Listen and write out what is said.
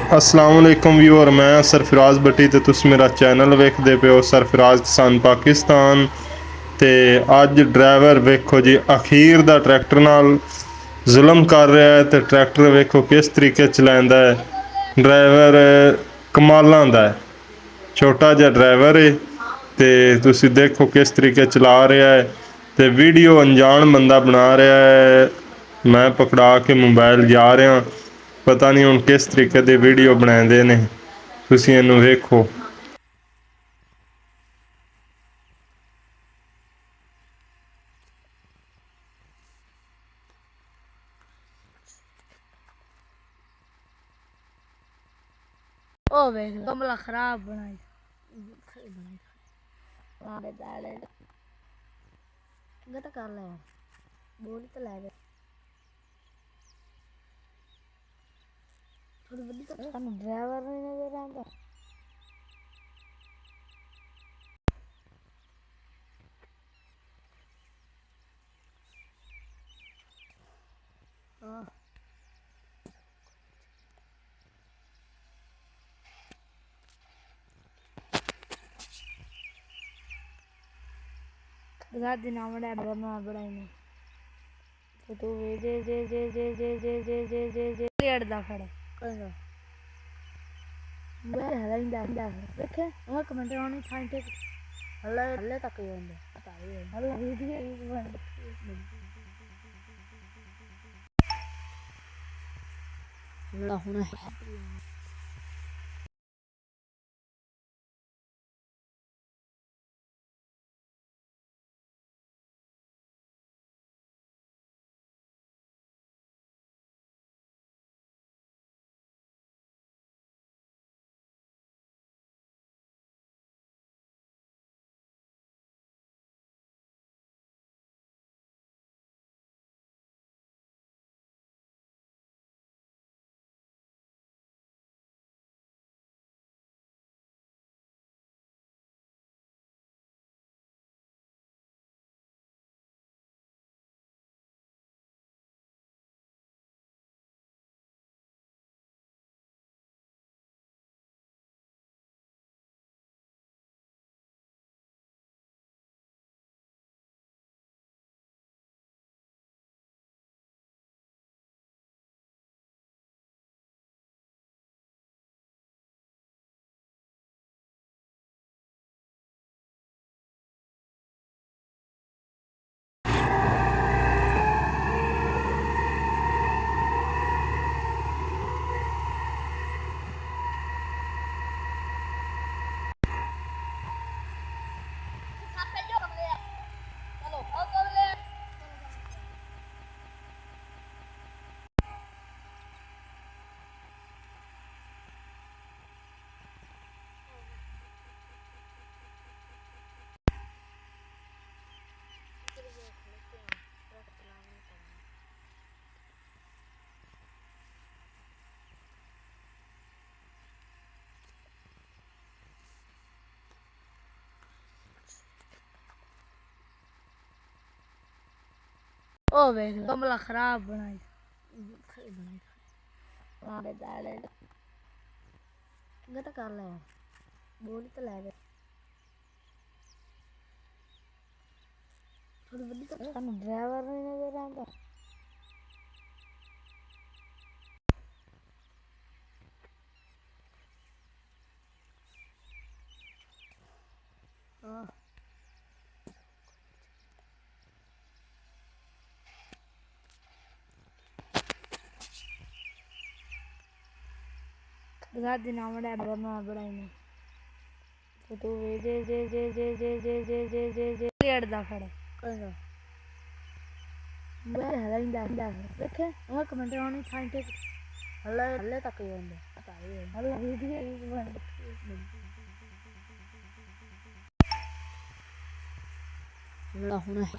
अस्सलाम वालेकुम व्यूअर, मैं सरफराज भट्टी ते तुस मेरा चैनल वेखदे पे हो सरफराज किसान पाकिस्तान। ते अज ड्राइवर वेखो जी अखीर दा ट्रैक्टर नाल जुल्म कर रहा है। तो ट्रैक्टर वेखो किस तरीके चलांदा है। ड्राइवर कमालां दा है, छोटा जिहा ड्राइवर है ते तुसी देखो किस तरीके चला रहा है। तो वीडियो अनजान बंदा बना रहा है, मैं पकड़ा के मोबाइल जा रहा। पता नहीं हुण किस तरीके दे वीडियो बनाते ने, तुसी इहनूं वेखो। ओ वेख कमला खराब बनाई आड़े दाड़े गट कर ले बोल तो ले गए थोड़ी बड़ी तो ड्राइवर नहीं नजर आंदा। हां दादी नाम बड़ा बना बड़ाई ने तो तू जे लेड़दा खड़े कहंदा मैं हलाइंदा देखे वो कमेंट होनी था टे हल्ले हल्ले तक ही होंगे पता ही हल्ले वीडियो ला होना है। ओ वेख कमला खराब बनाई आड़े दाड़े गट कर ले बोल तो ले गए थोड़ी बड़ी तो ड्राइवर नहीं नजर आंदा। हां दादी नाम बड़ा बना बड़ाई ने तो तू जे लेड़दा खड़े कहंदा मैं हलाइंदा देखे वो कमेंट होनी था टे हल्ले हल्ले तक ही होंगे पता ही हल्ले वीडियो ला होना है।